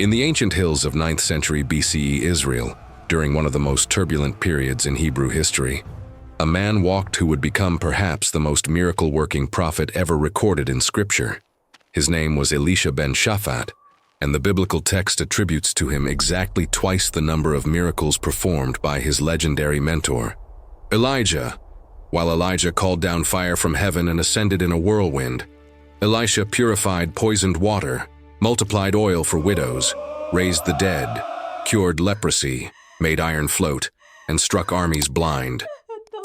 In the ancient hills of 9th century BCE Israel, during one of the most turbulent periods in Hebrew history, a man walked who would become perhaps the most miracle-working prophet ever recorded in Scripture. His name was Elisha ben Shaphat, and the biblical text attributes to him exactly twice the number of miracles performed by his legendary mentor, Elijah. While Elijah called down fire from heaven and ascended in a whirlwind, Elisha purified poisoned water, multiplied oil for widows, raised the dead, cured leprosy, made iron float, and struck armies blind.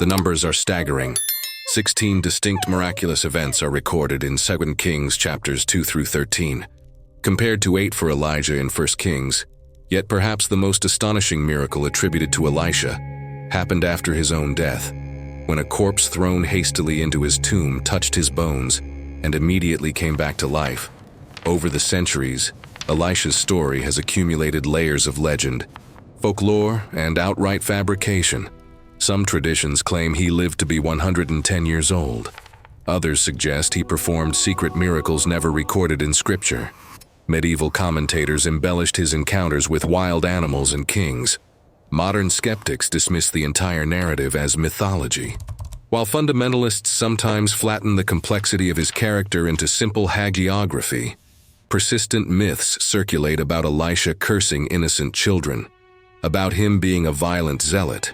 The numbers are staggering. 16 distinct miraculous events are recorded in 2 Kings chapters 2 through 13, compared to 8 for Elijah in 1 Kings. Yet perhaps the most astonishing miracle attributed to Elisha happened after his own death, when a corpse thrown hastily into his tomb touched his bones and immediately came back to life. Over the centuries, Elisha's story has accumulated layers of legend, folklore, and outright fabrication. Some traditions claim he lived to be 110 years old. Others suggest he performed secret miracles never recorded in Scripture. Medieval commentators embellished his encounters with wild animals and kings. Modern skeptics dismiss the entire narrative as mythology, while fundamentalists sometimes flatten the complexity of his character into simple hagiography. Persistent myths circulate about Elisha cursing innocent children, about him being a violent zealot,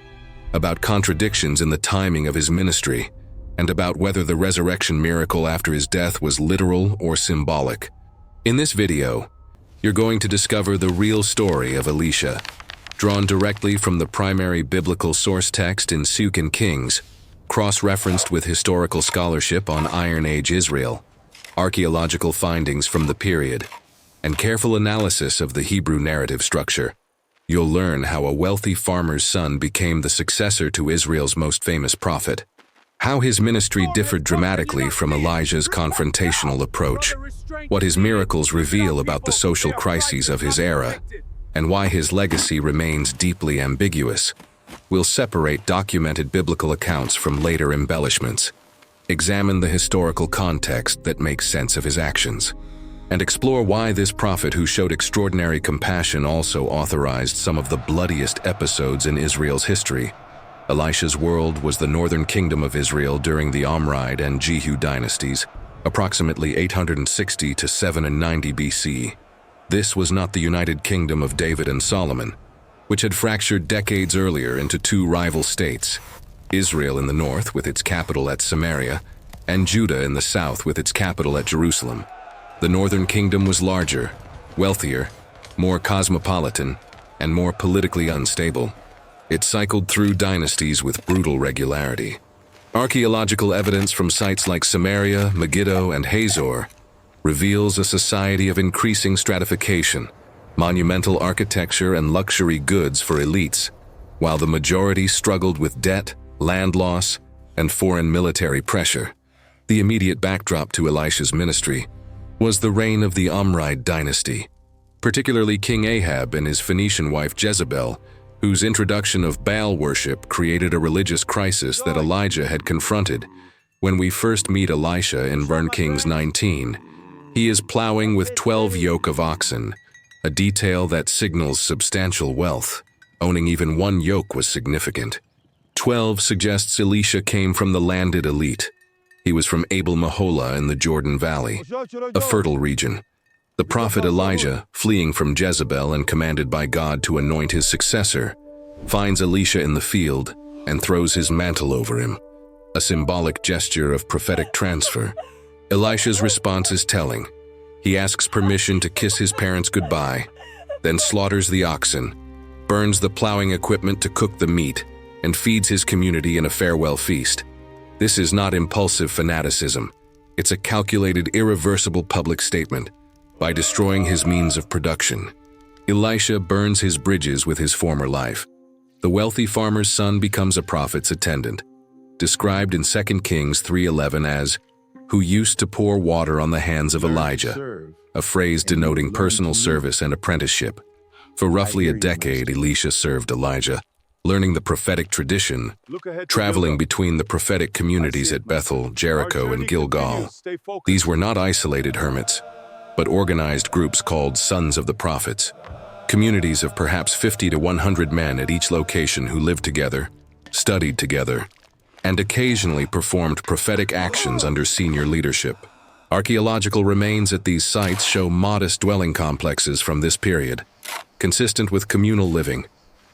about contradictions in the timing of his ministry, and about whether the resurrection miracle after his death was literal or symbolic. In this video, you're going to discover the real story of Elisha, drawn directly from the primary biblical source text in 2 Kings, cross-referenced with historical scholarship on Iron Age Israel, archaeological findings from the period, and careful analysis of the Hebrew narrative structure. You'll learn how a wealthy farmer's son became the successor to Israel's most famous prophet, how his ministry differed dramatically from Elijah's confrontational approach, what his miracles reveal about the social crises of his era, and why his legacy remains deeply ambiguous. We'll separate documented biblical accounts from later embellishments, examine the historical context that makes sense of his actions, and explore why this prophet who showed extraordinary compassion also authorized some of the bloodiest episodes in Israel's history. Elisha's world was the northern kingdom of Israel during the Omride and Jehu dynasties, approximately 860 to 790 BC. This was not the United Kingdom of David and Solomon, which had fractured decades earlier into two rival states, Israel in the north with its capital at Samaria, and Judah in the south with its capital at Jerusalem. The northern kingdom was larger, wealthier, more cosmopolitan, and more politically unstable. It cycled through dynasties with brutal regularity. Archaeological evidence from sites like Samaria, Megiddo, and Hazor reveals a society of increasing stratification, monumental architecture, and luxury goods for elites, while the majority struggled with debt, land loss, and foreign military pressure. The immediate backdrop to Elisha's ministry was the reign of the Omride dynasty, particularly King Ahab and his Phoenician wife Jezebel, whose introduction of Baal worship created a religious crisis that Elijah had confronted. When we first meet Elisha in 1 Kings 19, he is plowing with 12 yoke of oxen, a detail that signals substantial wealth. Owning even one yoke was significant. 12 suggests Elisha came from the landed elite. He was from Abel-Meholah in the Jordan Valley, a fertile region. The prophet Elijah, fleeing from Jezebel and commanded by God to anoint his successor, finds Elisha in the field and throws his mantle over him, a symbolic gesture of prophetic transfer. Elisha's response is telling. He asks permission to kiss his parents goodbye, then slaughters the oxen, burns the plowing equipment to cook the meat, and feeds his community in a farewell feast. This is not impulsive fanaticism. It's a calculated, irreversible public statement. By destroying his means of production, Elisha burns his bridges with his former life. The wealthy farmer's son becomes a prophet's attendant, described in 2 Kings 3:11 as, "who used to pour water on the hands of Elijah," a phrase denoting personal service and apprenticeship. For roughly a decade, Elisha served Elijah, learning the prophetic tradition, traveling between the prophetic communities at Bethel, Jericho, and Gilgal. These were not isolated hermits. but organized groups called Sons of the Prophets. Communities of perhaps 50 to 100 men at each location who lived together, studied together, and occasionally performed prophetic actions under senior leadership. Archaeological remains at these sites show modest dwelling complexes from this period. Consistent with communal living,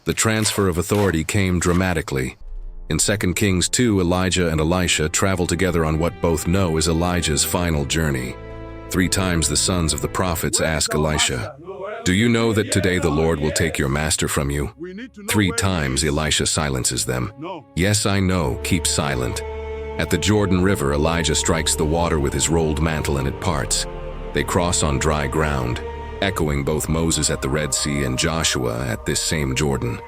the transfer of authority came dramatically. In 2 Kings 2, Elijah and Elisha travel together on what both know is Elijah's final journey. 3 times the sons of the prophets ask Elisha, "Do you know that today the Lord will take your master from you?" 3 times Elisha silences them. "Yes, I know, keep silent." At the Jordan River, Elijah strikes the water with his rolled mantle and it parts. They cross on dry ground, echoing both Moses at the Red Sea and Joshua at this same Jordan.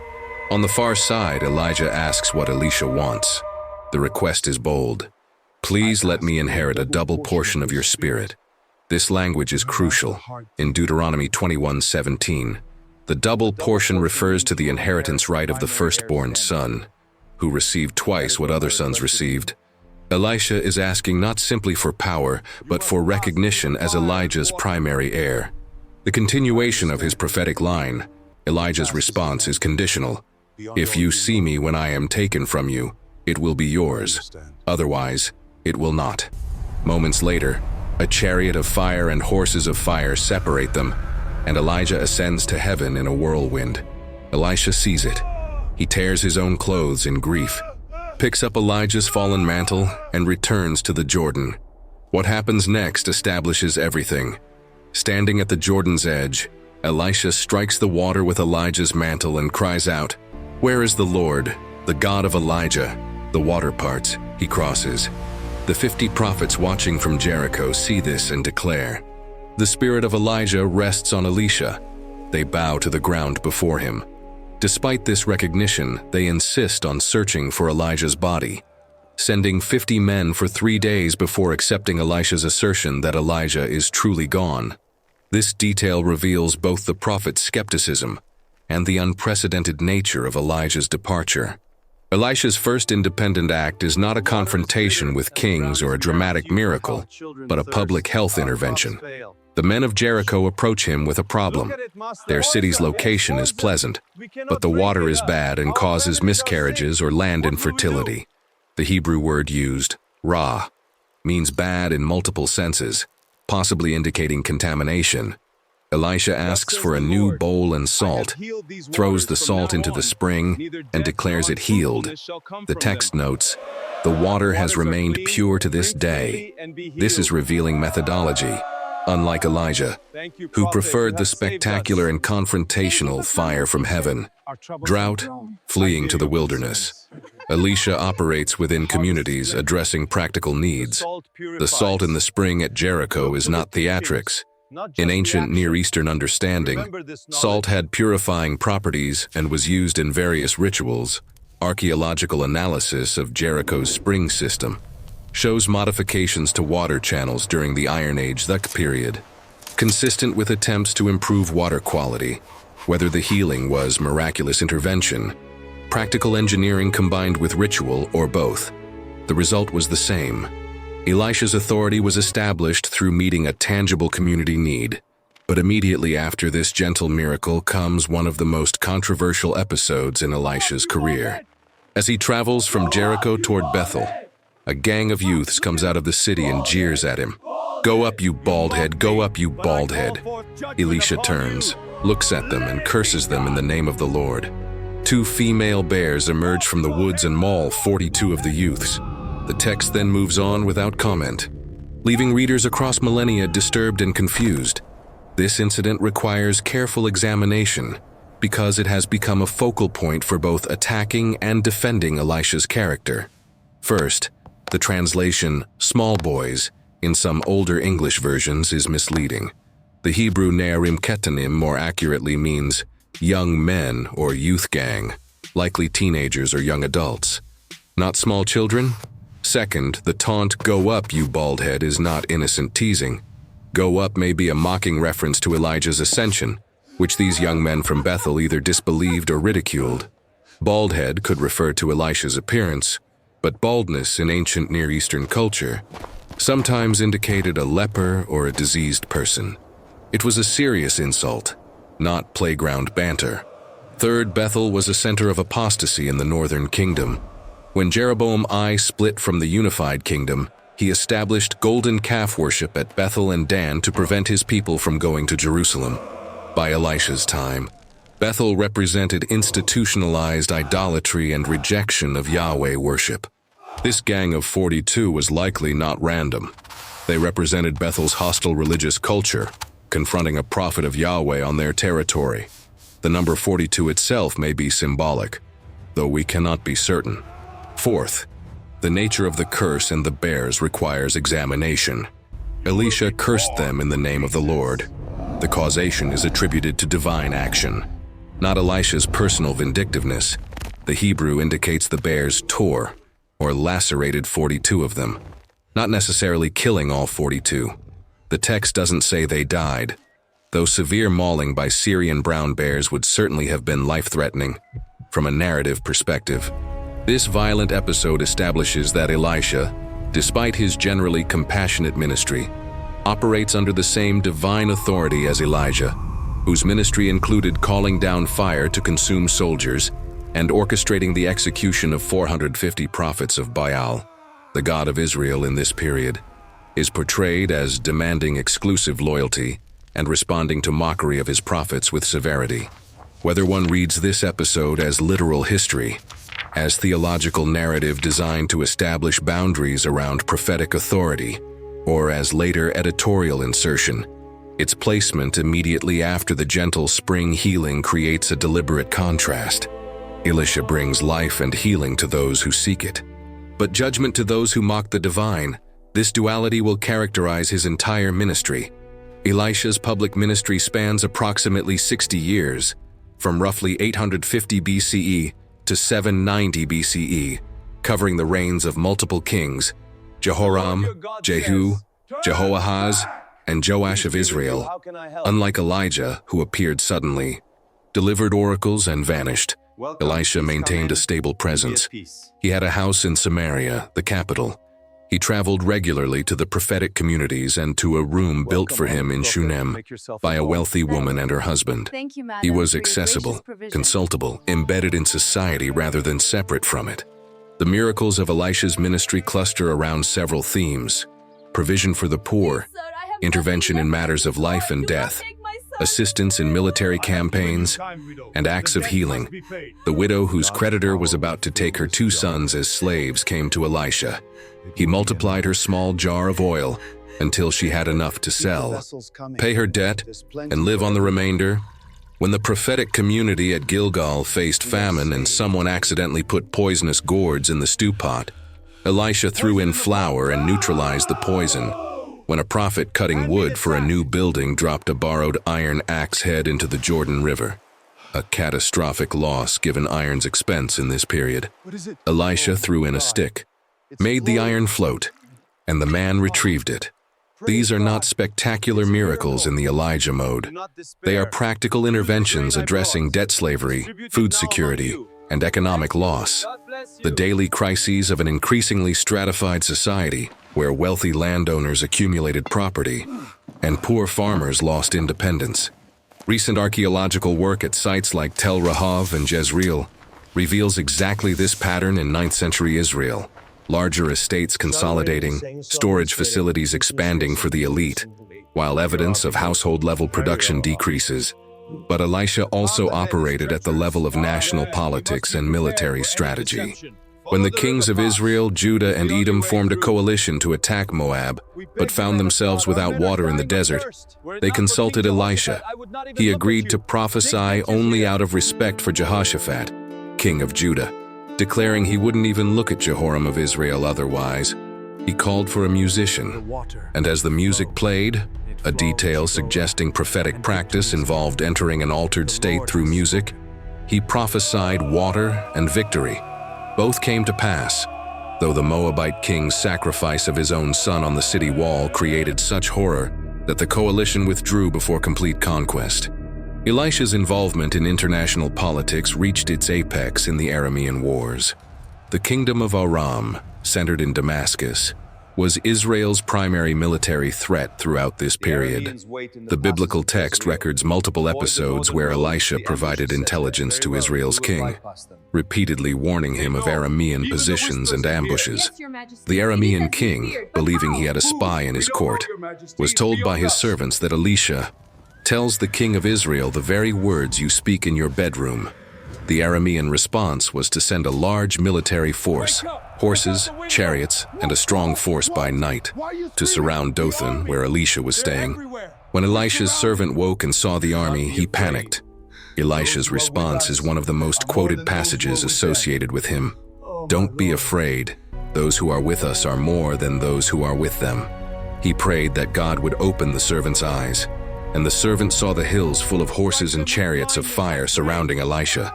On the far side, Elijah asks what Elisha wants. The request is bold. "Please let me inherit a double portion of your spirit." This language is crucial. In Deuteronomy 21:17, the double portion refers to the inheritance right of the firstborn son, who received twice what other sons received. Elisha is asking not simply for power, but for recognition as Elijah's primary heir. The continuation of his prophetic line, Elijah's response is conditional. "If you see me when I am taken from you, it will be yours. Otherwise, it will not." Moments later, a chariot of fire and horses of fire separate them, and Elijah ascends to heaven in a whirlwind. Elisha sees it. He tears his own clothes in grief, picks up Elijah's fallen mantle, and returns to the Jordan. What happens next establishes everything. Standing at the Jordan's edge, Elisha strikes the water with Elijah's mantle and cries out, "Where is the Lord, the God of Elijah?" The water parts. He crosses. The 50 prophets watching from Jericho see this and declare, "The spirit of Elijah rests on Elisha." They bow to the ground before him. Despite this recognition, they insist on searching for Elijah's body, sending 50 men for 3 days before accepting Elisha's assertion that Elijah is truly gone. This detail reveals both the prophet's skepticism and the unprecedented nature of Elijah's departure. Elisha's first independent act is not a confrontation with kings or a dramatic miracle, but a public health intervention. The men of Jericho approach him with a problem. Their city's location is pleasant, but the water is bad and causes miscarriages or land infertility. The Hebrew word used, ra, means bad in multiple senses, possibly indicating contamination. Elisha asks for a new bowl and salt, throws the salt into the spring, and declares it healed. The text notes, "The water has remained pure to this day." This is revealing methodology. Unlike Elijah, who preferred the spectacular and confrontational fire from heaven, drought, fleeing to the wilderness, Elisha operates within communities addressing practical needs. The salt in the spring at Jericho is not theatrics. In ancient Near Eastern understanding, salt had purifying properties and was used in various rituals. Archaeological analysis of Jericho's spring system shows modifications to water channels during the Iron Age period, consistent with attempts to improve water quality. Whether the healing was miraculous intervention, practical engineering combined with ritual, or both, the result was the same. Elisha's authority was established through meeting a tangible community need. But immediately after this gentle miracle comes one of the most controversial episodes in Elisha's career. As he travels from Jericho toward Bethel, a gang of youths comes out of the city and jeers at him. "Go up, you bald head, go up, you bald head." Elisha turns, looks at them, and curses them in the name of the Lord. 2 female bears emerge from the woods and maul 42 of the youths. The text then moves on without comment, leaving readers across millennia disturbed and confused. This incident requires careful examination because it has become a focal point for both attacking and defending Elisha's character. First, the translation, "small boys," in some older English versions is misleading. The Hebrew Ne'arim Ketanim more accurately means young men or youth gang, likely teenagers or young adults. Not small children? Second, the taunt, "Go up, you bald head," is not innocent teasing. Go up may be a mocking reference to Elijah's ascension, which these young men from Bethel either disbelieved or ridiculed. Bald head could refer to Elisha's appearance, but baldness in ancient Near Eastern culture sometimes indicated a leper or a diseased person. It was a serious insult, not playground banter. Third, Bethel was a center of apostasy in the northern kingdom. When Jeroboam I split from the unified kingdom, he established golden calf worship at Bethel and Dan to prevent his people from going to Jerusalem. By Elisha's time, Bethel represented institutionalized idolatry and rejection of Yahweh worship. This gang of 42 was likely not random. They represented Bethel's hostile religious culture, confronting a prophet of Yahweh on their territory. The number 42 itself may be symbolic, though we cannot be certain. Fourth, the nature of the curse and the bears requires examination. Elisha cursed them in the name of the Lord. The causation is attributed to divine action, not Elisha's personal vindictiveness. The Hebrew indicates the bears tore or lacerated 42 of them, not necessarily killing all 42. The text doesn't say they died, though severe mauling by Syrian brown bears would certainly have been life-threatening from a narrative perspective. This violent episode establishes that Elisha, despite his generally compassionate ministry, operates under the same divine authority as Elijah, whose ministry included calling down fire to consume soldiers and orchestrating the execution of 450 prophets of Baal. The God of Israel in this period is portrayed as demanding exclusive loyalty and responding to mockery of his prophets with severity. Whether one reads this episode as literal history, as theological narrative designed to establish boundaries around prophetic authority, or as later editorial insertion, its placement immediately after the gentle spring healing creates a deliberate contrast. Elisha brings life and healing to those who seek it, but judgment to those who mock the divine. This duality will characterize his entire ministry. Elisha's public ministry spans approximately 60 years, from roughly 850 BCE to 790 BCE, covering the reigns of multiple kings, Jehoram, Jehu, Jehoahaz, and Joash of Israel. Unlike Elijah, who appeared suddenly, delivered oracles, and vanished, Elisha maintained a stable presence. He had a house in Samaria, the capital. He traveled regularly to the prophetic communities and to a room built for him in Shunem by a wealthy woman and her husband. He was accessible, consultable, embedded in society rather than separate from it. The miracles of Elisha's ministry cluster around several themes: provision for the poor, intervention in matters of life and death, assistance in military campaigns, and acts of healing. The widow whose creditor was about to take her 2 sons as slaves came to Elisha. He multiplied her small jar of oil until she had enough to sell, pay her debt, and live on the remainder. When the prophetic community at Gilgal faced famine and someone accidentally put poisonous gourds in the stew pot, Elisha threw in flour and neutralized the poison. When a prophet cutting wood for a new building dropped a borrowed iron axe head into the Jordan River, a catastrophic loss given iron's expense in this period, Elisha threw in a stick, made the iron float, and the man retrieved it. These are not spectacular miracles in the Elijah mode. They are practical interventions addressing debt slavery, food security, and economic loss. The daily crises of an increasingly stratified society where wealthy landowners accumulated property and poor farmers lost independence. Recent archaeological work at sites like Tel Rahav and Jezreel reveals exactly this pattern in 9th century Israel. Larger estates consolidating, storage facilities expanding for the elite, while evidence of household-level production decreases. But Elisha also operated at the level of national politics and military strategy. When the kings of Israel, Judah, and Edom formed a coalition to attack Moab, but found themselves without water in the desert, they consulted Elisha. He agreed to prophesy only out of respect for Jehoshaphat, king of Judah, declaring he wouldn't even look at Jehoram of Israel otherwise. He called for a musician, and as the music played, a detail suggesting prophetic practice involved entering an altered state through music, he prophesied water and victory. Both came to pass, though the Moabite king's sacrifice of his own son on the city wall created such horror that the coalition withdrew before complete conquest. Elisha's involvement in international politics reached its apex in the Aramean Wars. The kingdom of Aram, centered in Damascus, was Israel's primary military threat throughout this period. The biblical text records multiple episodes where Elisha provided intelligence to Israel's king, repeatedly warning him of Aramean positions and ambushes. The Aramean king, believing he had a spy in his court, was told by his servants that Elisha tells the king of Israel the very words you speak in your bedroom. The Aramean response was to send a large military force, horses, chariots, and a strong force by night, to surround Dothan, where Elisha was staying. When Elisha's servant woke and saw the army, he panicked. Elisha's response is one of the most quoted passages associated with him. "Don't be afraid. Those who are with us are more than those who are with them." He prayed that God would open the servant's eyes, and the servant saw the hills full of horses and chariots of fire surrounding Elisha.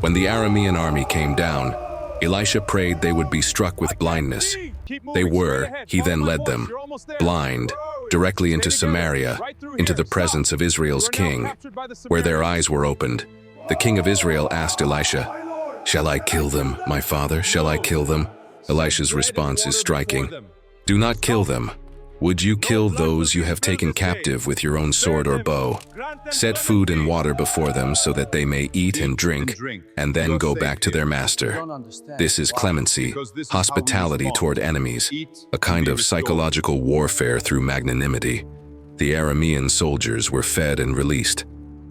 When the Aramean army came down, Elisha prayed they would be struck with blindness. They were. He then led them, blind, directly into Samaria, into the presence of Israel's king, where their eyes were opened. The king of Israel asked Elisha, "Shall I kill them, my father? Shall I kill them?" Elisha's response is striking. "Do not kill them. Would you kill those you have taken captive with your own sword or bow? Set food and water before them so that they may eat and drink, and then go back to their master." This is clemency, hospitality toward enemies, a kind of psychological warfare through magnanimity. The Aramean soldiers were fed and released.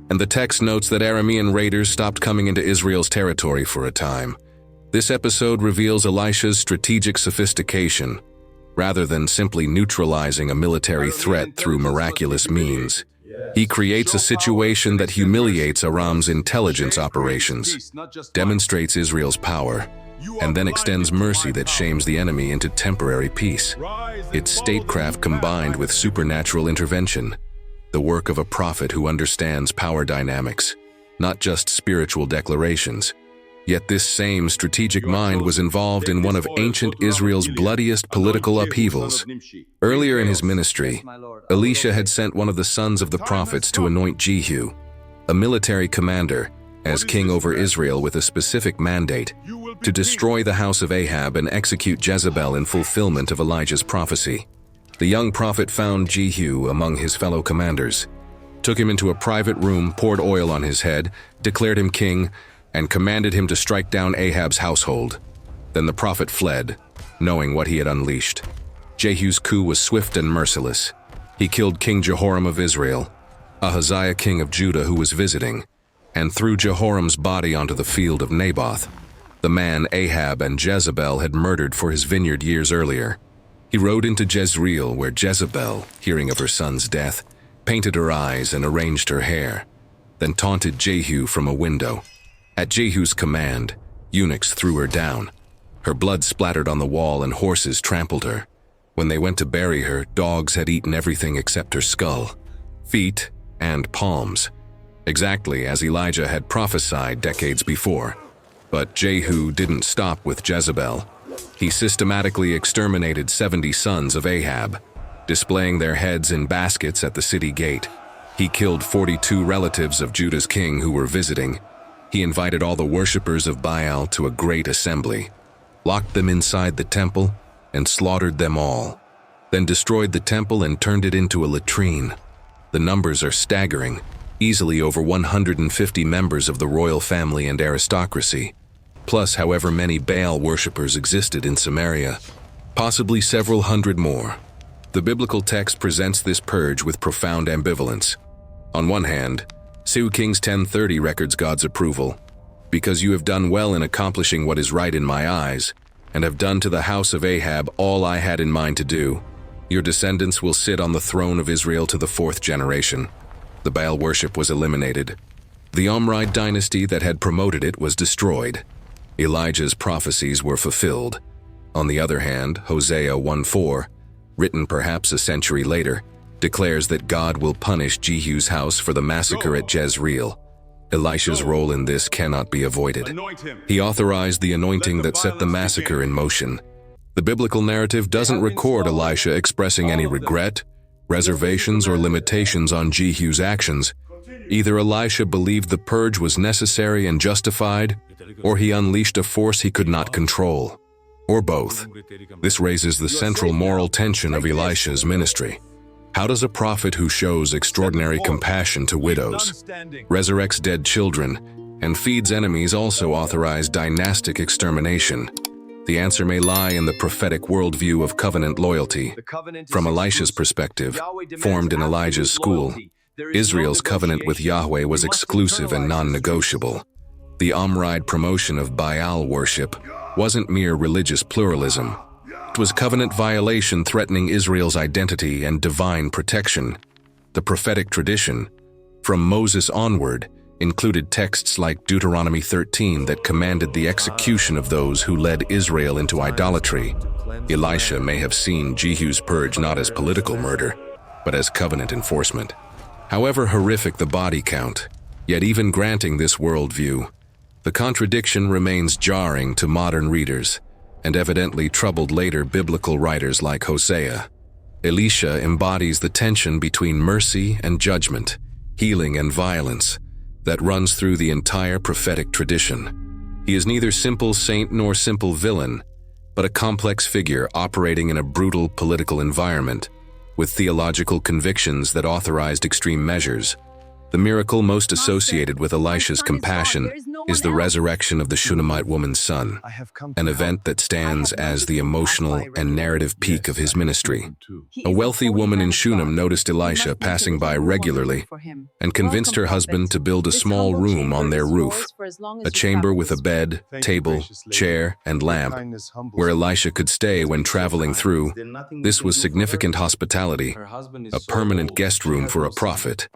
And the text notes that Aramean raiders stopped coming into Israel's territory for a time. This episode reveals Elisha's strategic sophistication, rather than simply neutralizing a military threat through miraculous means. He creates a situation that humiliates Aram's intelligence operations, demonstrates Israel's power, and then extends mercy that shames the enemy into temporary peace. It's statecraft combined with supernatural intervention, the work of a prophet who understands power dynamics, not just spiritual declarations. Yet this same strategic mind was involved in one of ancient Israel's bloodiest political upheavals. Earlier in his ministry, Elisha had sent one of the sons of the prophets to anoint Jehu, a military commander, as king over Israel with a specific mandate to destroy the house of Ahab and execute Jezebel in fulfillment of Elijah's prophecy. The young prophet found Jehu among his fellow commanders, took him into a private room, poured oil on his head, declared him king, and commanded him to strike down Ahab's household. Then the prophet fled, knowing what he had unleashed. Jehu's coup was swift and merciless. He killed King Jehoram of Israel, Ahaziah king of Judah who was visiting, and threw Jehoram's body onto the field of Naboth, the man Ahab and Jezebel had murdered for his vineyard years earlier. He rode into Jezreel, where Jezebel, hearing of her son's death, painted her eyes and arranged her hair, then taunted Jehu from a window. At Jehu's command, eunuchs threw her down. Her blood splattered on the wall and horses trampled her. When they went to bury her, dogs had eaten everything except her skull, feet, and palms, exactly as Elijah had prophesied decades before. But Jehu didn't stop with Jezebel. He systematically exterminated 70 sons of Ahab, displaying their heads in baskets at the city gate. He killed 42 relatives of Judah's king who were visiting. He invited all the worshippers of Baal to a great assembly, locked them inside the temple, and slaughtered them all, then destroyed the temple and turned it into a latrine. The numbers are staggering, easily over 150 members of the royal family and aristocracy, plus however many Baal worshippers existed in Samaria, possibly several hundred more. The biblical text presents this purge with profound ambivalence. On one hand, 2 Kings 10:30 records God's approval. "Because you have done well in accomplishing what is right in my eyes, and have done to the house of Ahab all I had in mind to do, your descendants will sit on the throne of Israel to the 4th generation." The Baal worship was eliminated. The Omride dynasty that had promoted it was destroyed. Elijah's prophecies were fulfilled. On the other hand, Hosea 1:4, written perhaps a century later, declares that God will punish Jehu's house for the massacre at Jezreel. Elisha's role in this cannot be avoided. He authorized the anointing that set the massacre in motion. The biblical narrative doesn't record Elisha expressing any regret, reservations, or limitations on Jehu's actions. Either Elisha believed the purge was necessary and justified, or he unleashed a force he could not control. or both? This raises the central moral tension of Elisha's ministry. How does a prophet who shows extraordinary compassion to widows, resurrects dead children, and feeds enemies also authorize dynastic extermination? The answer may lie in the prophetic worldview of covenant loyalty. From Elisha's perspective, formed in Elijah's school, Israel's covenant with Yahweh was exclusive and non-negotiable. The Omride promotion of Baal worship wasn't mere religious pluralism. It was covenant violation threatening Israel's identity and divine protection. The prophetic tradition, from Moses onward, included texts like Deuteronomy 13 that commanded the execution of those who led Israel into idolatry. Elisha may have seen Jehu's purge not as political murder, but as covenant enforcement. However horrific the body count, yet even granting this worldview, the contradiction remains jarring to modern readers, and evidently troubled later biblical writers like Hosea. Elisha embodies the tension between mercy and judgment, healing and violence, that runs through the entire prophetic tradition. He is neither simple saint nor simple villain, but a complex figure operating in a brutal political environment, with theological convictions that authorized extreme measures. The miracle most associated with Elisha's compassion is the resurrection of the Shunammite woman's son, an event that stands as the emotional and narrative peak of his ministry. A wealthy woman in Shunem noticed Elisha passing by regularly and convinced her husband to build a small room on their roof, a chamber with a bed, table, chair, and lamp, where Elisha could stay when traveling through. This was significant hospitality, a permanent guest room for a prophet.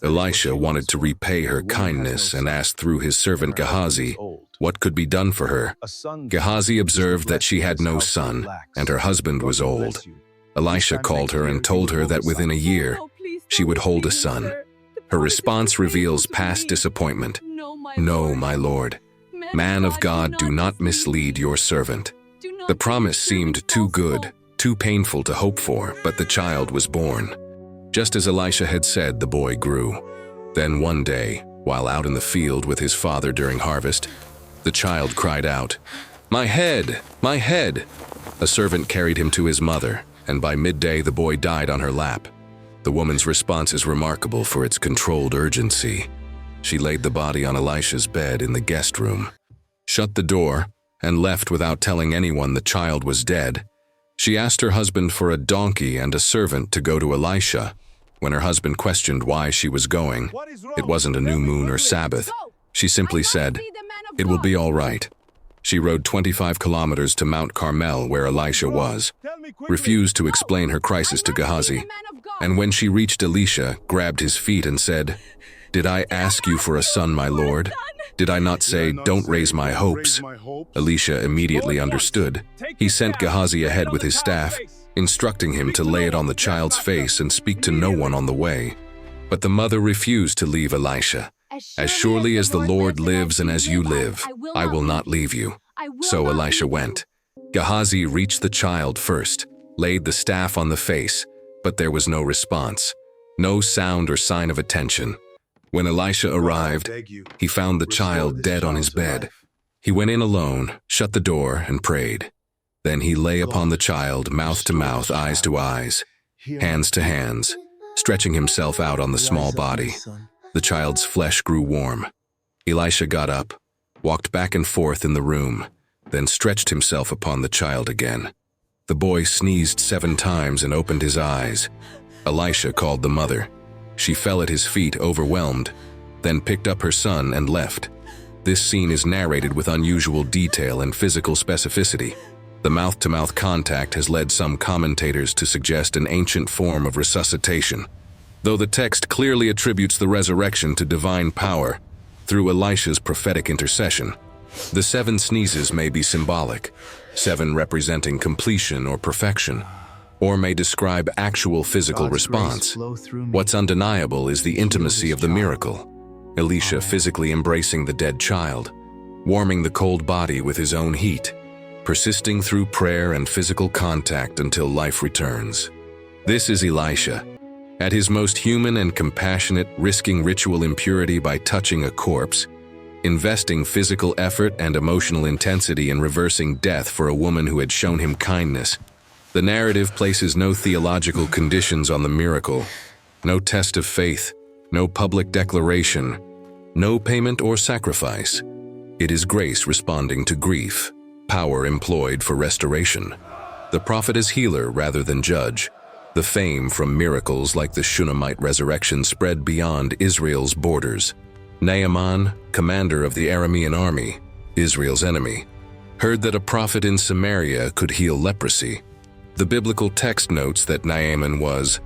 Elisha wanted to repay her kindness and asked through his servant Gehazi what could be done for her. Gehazi observed that she had no son, and her husband was old. Elisha called her and told her that within a year, she would hold a son. Her response reveals past disappointment. "No, my lord. Man of God, do not mislead your servant." The promise seemed too good, too painful to hope for, but the child was born. Just as Elisha had said, the boy grew. Then one day, while out in the field with his father during harvest, the child cried out, "My head! My head!" A servant carried him to his mother, and by midday the boy died on her lap. The woman's response is remarkable for its controlled urgency. She laid the body on Elisha's bed in the guest room, shut the door, and left without telling anyone the child was dead. She asked her husband for a donkey and a servant to go to Elisha. When her husband questioned why she was going, it wasn't a new moon or Sabbath. She simply said, "It will be all right." She rode 25 kilometers to Mount Carmel, where Elisha was, refused to explain her crisis to Gehazi, and when she reached Elisha, grabbed his feet and said, "Did I ask you for a son, my lord? Did I not say, 'Don't raise my hopes'?" Elisha immediately understood. He sent Gehazi ahead with his staff, instructing him to lay it on the child's face and speak to no one on the way. But the mother refused to leave Elisha. "As surely as the Lord lives and as you live, I will not leave you." So Elisha went. Gehazi reached the child first, laid the staff on the face, but there was no response, no sound or sign of attention. When Elisha arrived, he found the child dead on his bed. He went in alone, shut the door, and prayed. Then he lay upon the child, mouth to mouth, eyes to eyes, hands to hands, stretching himself out on the small body. The child's flesh grew warm. Elisha got up, walked back and forth in the room, then stretched himself upon the child again. The boy sneezed 7 times and opened his eyes. Elisha called the mother. She fell at his feet, overwhelmed, then picked up her son and left. This scene is narrated with unusual detail and physical specificity. The mouth-to-mouth contact has led some commentators to suggest an ancient form of resuscitation, though the text clearly attributes the resurrection to divine power through Elisha's prophetic intercession. The 7 sneezes may be symbolic, 7 representing completion or perfection, or may describe actual physical response. What's undeniable is the intimacy of the miracle. Elisha physically embracing the dead child, warming the cold body with his own heat, persisting through prayer and physical contact until life returns. This is Elisha, at his most human and compassionate, risking ritual impurity by touching a corpse, investing physical effort and emotional intensity in reversing death for a woman who had shown him kindness. The narrative places no theological conditions on the miracle, no test of faith, no public declaration, no payment or sacrifice. It is grace responding to grief, power employed for restoration. The prophet is healer rather than judge. The fame from miracles like the Shunammite resurrection spread beyond Israel's borders. Naaman, commander of the Aramean army, Israel's enemy, heard that a prophet in Samaria could heal leprosy. The biblical text notes that Naaman was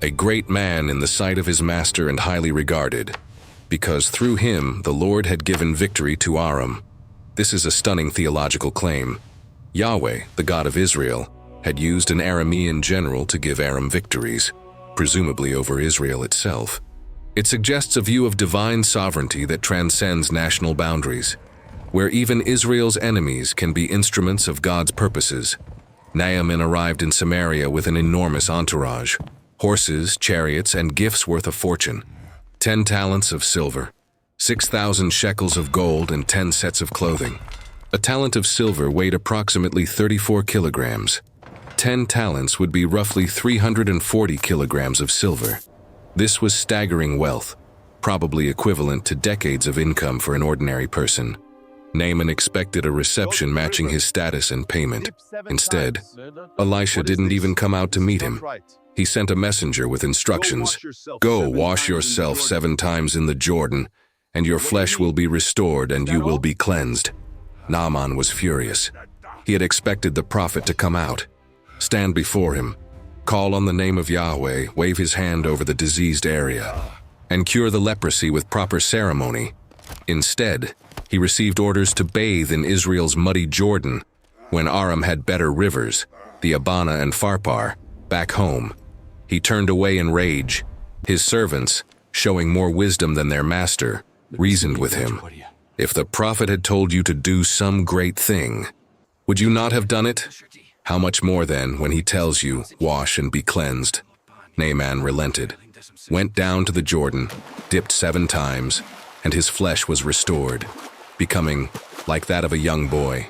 a great man in the sight of his master and highly regarded, because through him the Lord had given victory to Aram. This is a stunning theological claim. Yahweh, the God of Israel, had used an Aramean general to give Aram victories, presumably over Israel itself. It suggests a view of divine sovereignty that transcends national boundaries, where even Israel's enemies can be instruments of God's purposes. Naaman arrived in Samaria with an enormous entourage, horses, chariots, and gifts worth a fortune. 10 talents of silver, 6,000 shekels of gold, and 10 sets of clothing. A talent of silver weighed approximately 34 kilograms. 10 talents would be roughly 340 kilograms of silver. This was staggering wealth, probably equivalent to decades of income for an ordinary person. Naaman expected a reception matching his status and payment. Instead, Elisha didn't even come out to meet him. He sent a messenger with instructions. Go wash yourself 7 times in the Jordan, and your flesh will be restored and you will be cleansed. Naaman was furious. He had expected the prophet to come out, stand before him, call on the name of Yahweh, wave his hand over the diseased area, and cure the leprosy with proper ceremony. Instead, he received orders to bathe in Israel's muddy Jordan, when Aram had better rivers, the Abana and Pharpar, back home. He turned away in rage. His servants, showing more wisdom than their master, reasoned with him. If the prophet had told you to do some great thing, would you not have done it? How much more then when he tells you, wash and be cleansed? Naaman relented, went down to the Jordan, dipped 7 times, and his flesh was restored, becoming like that of a young boy.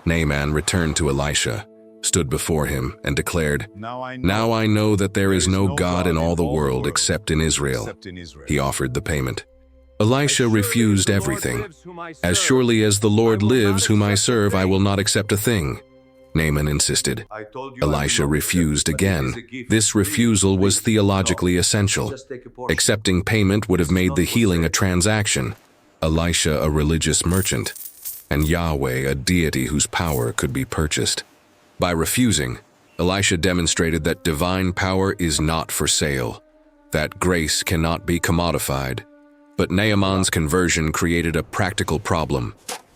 Naaman returned to Elisha, stood before him, and declared, Now I know that there is no God in all the world except in Israel. He offered the payment. Elisha refused everything. As surely as the Lord lives whom I serve, I will not accept a thing. Naaman insisted. Elisha refused again. This refusal was theologically essential. Accepting payment would have made the healing a transaction, Elisha a religious merchant, and Yahweh a deity whose power could be purchased. By refusing, Elisha demonstrated that divine power is not for sale, that grace cannot be commodified. But Naaman's conversion created a practical problem.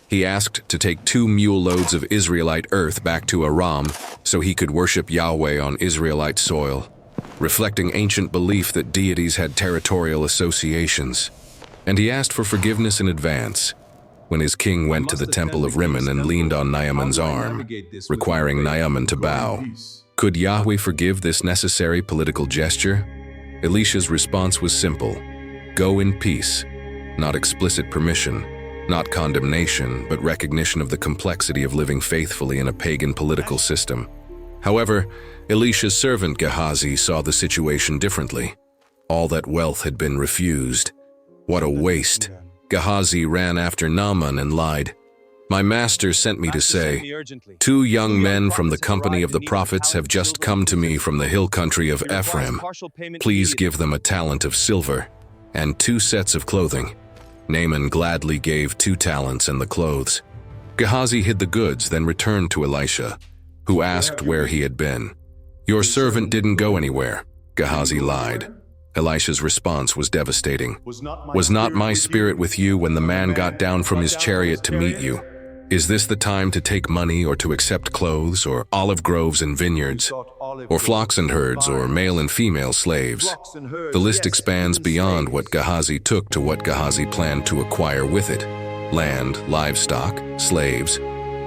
He asked to take 2 mule loads of Israelite earth back to Aram so he could worship Yahweh on Israelite soil, reflecting ancient belief that deities had territorial associations. And he asked for forgiveness in advance. When his king went to the temple of Rimmon and leaned on Naaman's arm, requiring Naaman to bow, could Yahweh forgive this necessary political gesture? Elisha's response was simple. Go in peace, not explicit permission, not condemnation, but recognition of the complexity of living faithfully in a pagan political system. However, Elisha's servant Gehazi saw the situation differently. All that wealth had been refused. What a waste. Gehazi ran after Naaman and lied. My master sent me to say, 2 young men from the company of the prophets have just come to me from the hill country of Ephraim. Please give them a talent of silver and 2 sets of clothing. Naaman gladly gave 2 talents and the clothes. Gehazi hid the goods, then returned to Elisha, who asked where he had been. Your servant didn't go anywhere, Gehazi lied. Elisha's response was devastating. Was not my spirit with you when the man got down from his chariot to meet you? Is this the time to take money or to accept clothes or olive groves and vineyards, or flocks and herds or male and female slaves? The list expands beyond what Gehazi took to what Gehazi planned to acquire with it: land, livestock, slaves,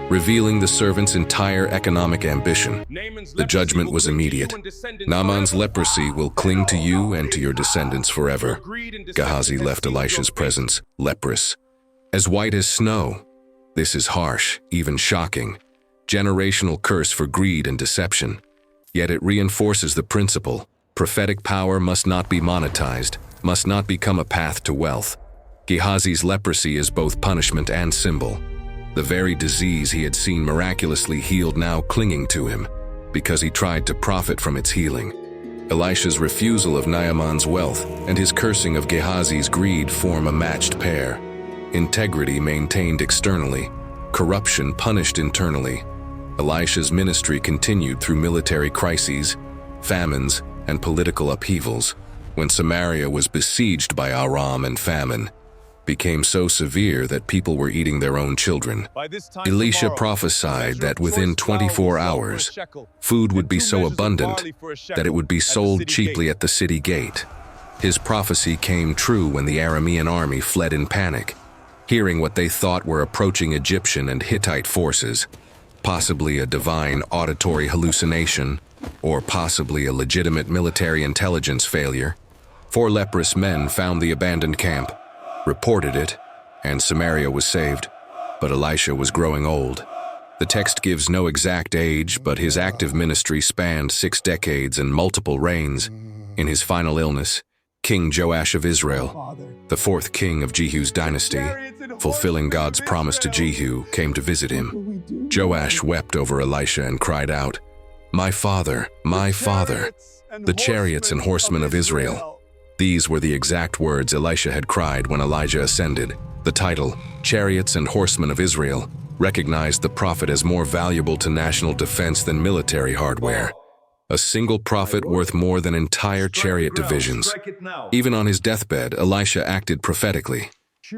revealing the servant's entire economic ambition. The judgment was immediate. Naaman's leprosy will cling to you and to your descendants forever. Gehazi left Elisha's presence leprous. as white as snow. This is harsh, even shocking. Generational curse for greed and deception. Yet it reinforces the principle: prophetic power must not be monetized, must not become a path to wealth. Gehazi's leprosy is both punishment and symbol. The very disease he had seen miraculously healed now clinging to him, because he tried to profit from its healing. Elisha's refusal of Naaman's wealth and his cursing of Gehazi's greed form a matched pair. Integrity maintained externally, corruption punished internally. Elisha's ministry continued through military crises, famines, and political upheavals. When Samaria was besieged by Aram and famine, became so severe that people were eating their own children. Elisha prophesied that within 24 hours, food would be so abundant that it would be sold cheaply at the city gate. His prophecy came true when the Aramean army fled in panic, hearing what they thought were approaching Egyptian and Hittite forces, possibly a divine auditory hallucination, or possibly a legitimate military intelligence failure. 4 leprous men found the abandoned camp, reported it, and Samaria was saved. But Elisha was growing old. The text gives no exact age, but his active ministry spanned 6 decades and multiple reigns. In his final illness, King Joash of Israel, the 4th king of Jehu's dynasty, fulfilling God's promise to Jehu, came to visit him. Joash wept over Elisha and cried out, my father, the chariots and horsemen of Israel." These were the exact words Elisha had cried when Elijah ascended. The title, Chariots and Horsemen of Israel, recognized the prophet as more valuable to national defense than military hardware. A single prophet worth more than entire chariot divisions. Even on his deathbed, Elisha acted prophetically.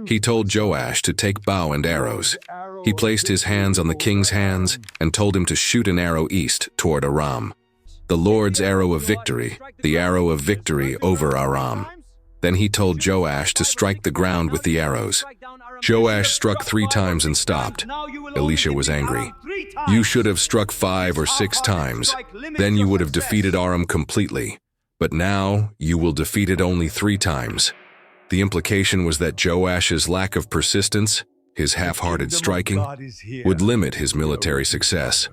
He told Joash to take bow and arrows. He placed his hands on the king's hands and told him to shoot an arrow east toward Aram. The Lord's arrow of victory, the arrow of victory over Aram. Then he told Joash to strike the ground with the arrows. Joash struck 3 times and stopped. Elisha was angry. "You should have struck 5 or 6 times. Then you would have defeated Aram completely. But now you will defeat it only 3 times. The implication was that Joash's lack of persistence, his half-hearted striking, would limit his military success.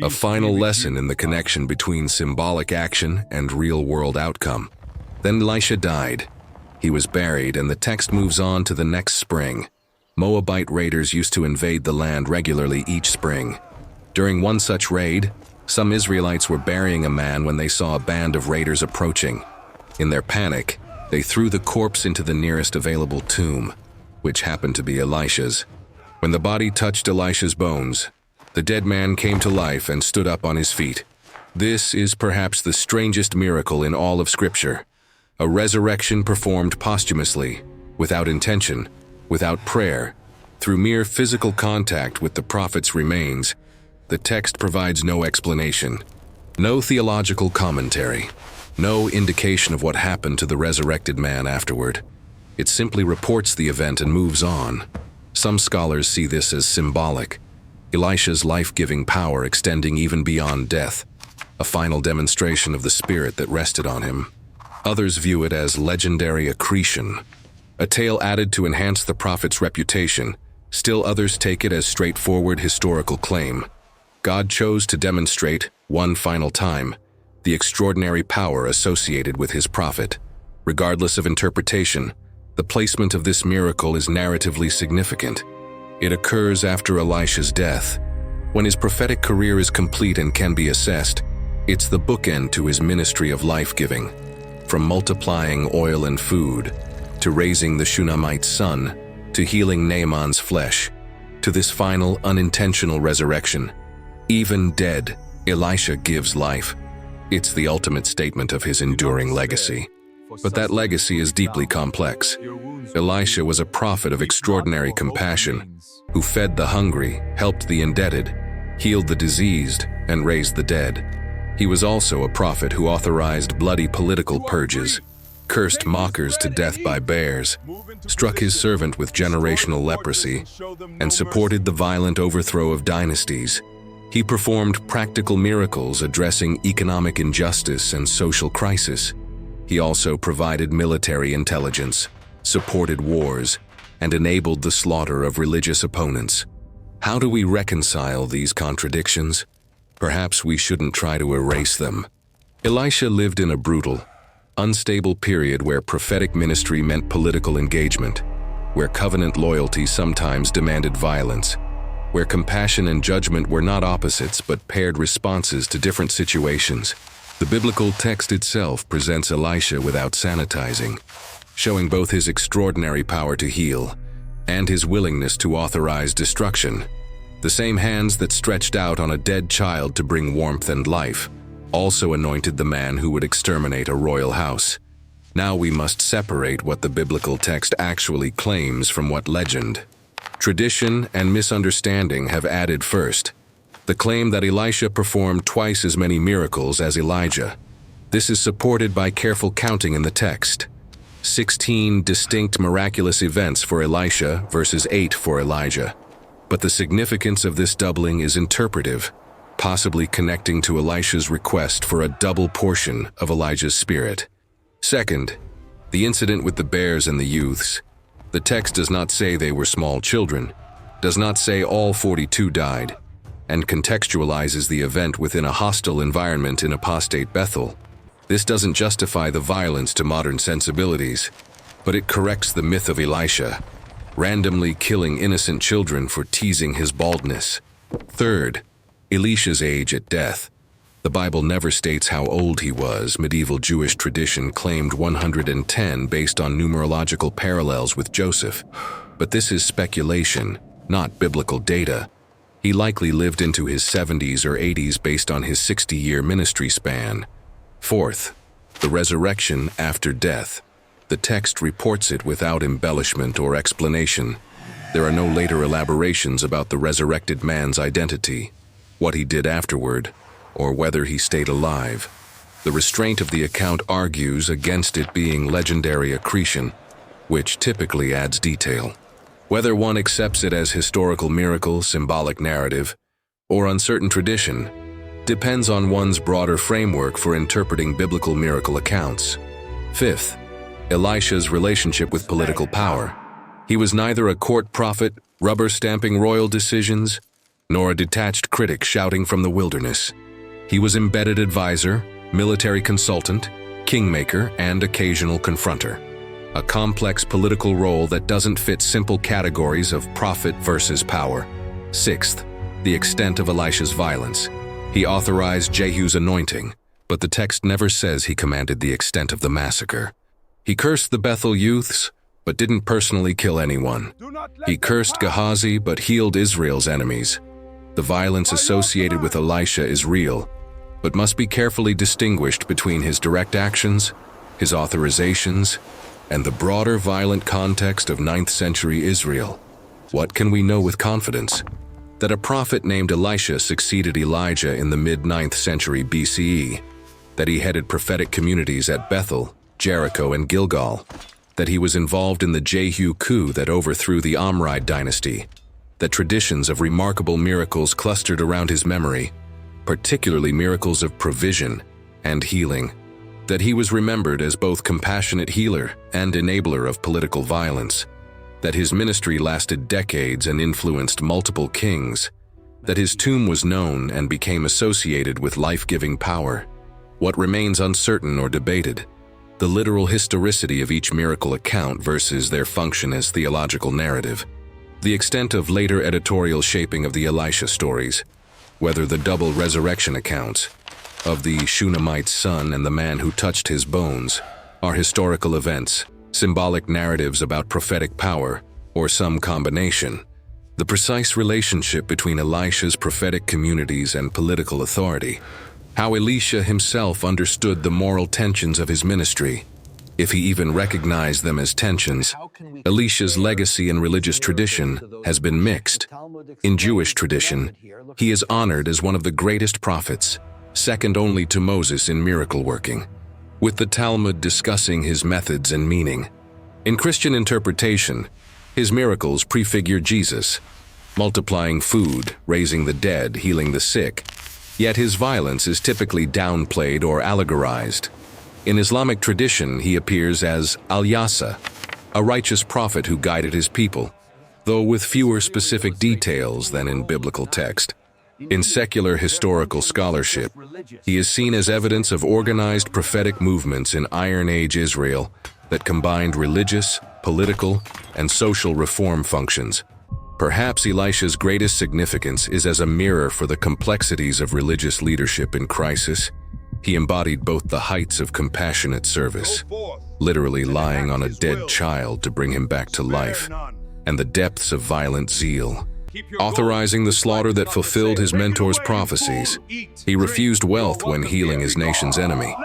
A final lesson in the connection between symbolic action and real-world outcome. Then Elisha died. He was buried, and the text moves on to the next spring. Moabite raiders used to invade the land regularly each spring. During one such raid, some Israelites were burying a man when they saw a band of raiders approaching. In their panic, they threw the corpse into the nearest available tomb, which happened to be Elisha's. When the body touched Elisha's bones, the dead man came to life and stood up on his feet. This is perhaps the strangest miracle in all of Scripture. A resurrection performed posthumously, without intention, without prayer, through mere physical contact with the prophet's remains. The text provides no explanation, no theological commentary, no indication of what happened to the resurrected man afterward. It simply reports the event and moves on. Some scholars see this as symbolic, Elisha's life-giving power extending even beyond death, a final demonstration of the spirit that rested on him. Others view it as legendary accretion, a tale added to enhance the prophet's reputation. Still others take it as straightforward historical claim. God chose to demonstrate, one final time, the extraordinary power associated with his prophet. Regardless of interpretation, the placement of this miracle is narratively significant. It occurs after Elisha's death. When his prophetic career is complete and can be assessed, it's the bookend to his ministry of life-giving. From multiplying oil and food, to raising the Shunammite's son, to healing Naaman's flesh, to this final unintentional resurrection. Even dead, Elisha gives life. It's the ultimate statement of his enduring legacy. But that legacy is deeply complex. Elisha was a prophet of extraordinary compassion, who fed the hungry, helped the indebted, healed the diseased, and raised the dead. He was also a prophet who authorized bloody political purges, cursed mockers to death by bears, struck his servant with generational leprosy, and supported the violent overthrow of dynasties. He performed practical miracles addressing economic injustice and social crisis. He also provided military intelligence, supported wars, and enabled the slaughter of religious opponents. How do we reconcile these contradictions? Perhaps we shouldn't try to erase them. Elisha lived in a brutal, unstable period where prophetic ministry meant political engagement, where covenant loyalty sometimes demanded violence, where compassion and judgment were not opposites but paired responses to different situations. The biblical text itself presents Elisha without sanitizing, showing both his extraordinary power to heal and his willingness to authorize destruction. The same hands that stretched out on a dead child to bring warmth and life also anointed the man who would exterminate a royal house. Now we must separate what the biblical text actually claims from what legend, tradition, and misunderstanding have added first. The claim that Elisha performed twice as many miracles as Elijah. This is supported by careful counting in the text. 16 distinct miraculous events for Elisha versus 8 for Elijah. But the significance of this doubling is interpretive, possibly connecting to Elisha's request for a double portion of Elijah's spirit. Second, the incident with the bears and the youths. The text does not say they were small children, does not say all 42 died, and contextualizes the event within a hostile environment in apostate Bethel. This doesn't justify the violence to modern sensibilities, but it corrects the myth of Elisha, randomly killing innocent children for teasing his baldness. Third, Elisha's age at death. The Bible never states how old he was. Medieval Jewish tradition claimed 110 based on numerological parallels with Joseph. But this is speculation, not biblical data. He likely lived into his 70s or 80s based on his 60-year ministry span. Fourth, the resurrection after death. The text reports it without embellishment or explanation. There are no later elaborations about the resurrected man's identity, what he did afterward, or whether he stayed alive. The restraint of the account argues against it being legendary accretion, which typically adds detail. Whether one accepts it as historical miracle, symbolic narrative, or uncertain tradition, depends on one's broader framework for interpreting biblical miracle accounts. Fifth, Elisha's relationship with political power. He was neither a court prophet, rubber-stamping royal decisions, nor a detached critic shouting from the wilderness. He was embedded advisor, military consultant, kingmaker, and occasional confronter. A complex political role that doesn't fit simple categories of prophet versus power. Sixth, the extent of Elisha's violence. He authorized Jehu's anointing, but the text never says he commanded the extent of the massacre. He cursed the Bethel youths, but didn't personally kill anyone. He cursed Gehazi, but healed Israel's enemies. The violence associated with Elisha is real, but must be carefully distinguished between his direct actions, his authorizations, and the broader violent context of 9th century Israel. What can we know with confidence? That a prophet named Elisha succeeded Elijah in the mid-9th century BCE, that he headed prophetic communities at Bethel, Jericho, and Gilgal, that he was involved in the Jehu coup that overthrew the Omride dynasty, that traditions of remarkable miracles clustered around his memory, particularly miracles of provision and healing, that he was remembered as both compassionate healer and enabler of political violence, that his ministry lasted decades and influenced multiple kings, that his tomb was known and became associated with life-giving power. What remains uncertain or debated? The literal historicity of each miracle account versus their function as theological narrative. The extent of later editorial shaping of the Elisha stories, whether the double resurrection accounts of the Shunammite's son and the man who touched his bones are historical events, symbolic narratives about prophetic power, or some combination. The precise relationship between Elisha's prophetic communities and political authority, how Elisha himself understood the moral tensions of his ministry, if he even recognized them as tensions. Elisha's legacy in religious tradition has been mixed. In Jewish tradition, he is honored as one of the greatest prophets, second only to Moses in miracle working, with the Talmud discussing his methods and meaning. In Christian interpretation, his miracles prefigure Jesus, multiplying food, raising the dead, healing the sick, yet his violence is typically downplayed or allegorized. In Islamic tradition, he appears as Al-Yasa, a righteous prophet who guided his people, though with fewer specific details than in biblical text. In secular historical scholarship, he is seen as evidence of organized prophetic movements in Iron Age Israel that combined religious, political, and social reform functions. Perhaps Elisha's greatest significance is as a mirror for the complexities of religious leadership in crisis. He embodied both the heights of compassionate service, literally lying on a dead child to bring him back to life, and the depths of violent zeal, authorizing the slaughter that fulfilled his mentor's prophecies. He refused wealth when healing his nation's enemy,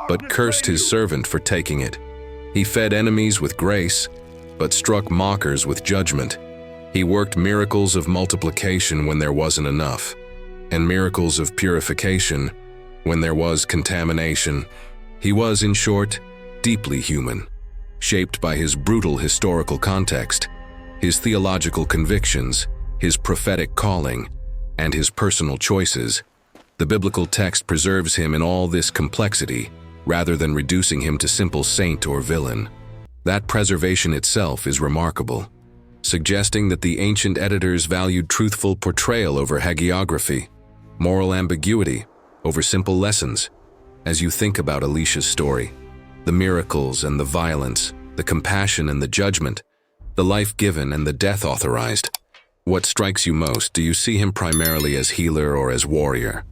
but cursed his servant for taking it. He fed enemies with grace, but struck mockers with judgment. He worked miracles of multiplication when there wasn't enough, and miracles of purification when there was contamination. He was, in short, deeply human, shaped by his brutal historical context, his theological convictions, his prophetic calling, and his personal choices. The biblical text preserves him in all this complexity, rather than reducing him to simple saint or villain. That preservation itself is remarkable, suggesting that the ancient editors valued truthful portrayal over hagiography, moral ambiguity over simple lessons. As you think about Elisha's story, the miracles and the violence, the compassion and the judgment, the life given and the death authorized, what strikes you most? Do you see him primarily as healer or as warrior?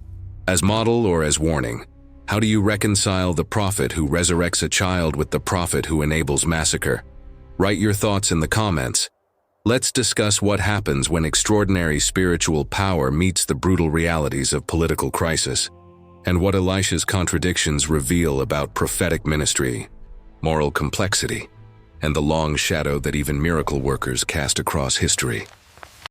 As model or as warning? How do you reconcile the prophet who resurrects a child with the prophet who enables massacre? Write your thoughts in the comments. Let's discuss what happens when extraordinary spiritual power meets the brutal realities of political crisis, and what Elisha's contradictions reveal about prophetic ministry, moral complexity, and the long shadow that even miracle workers cast across history.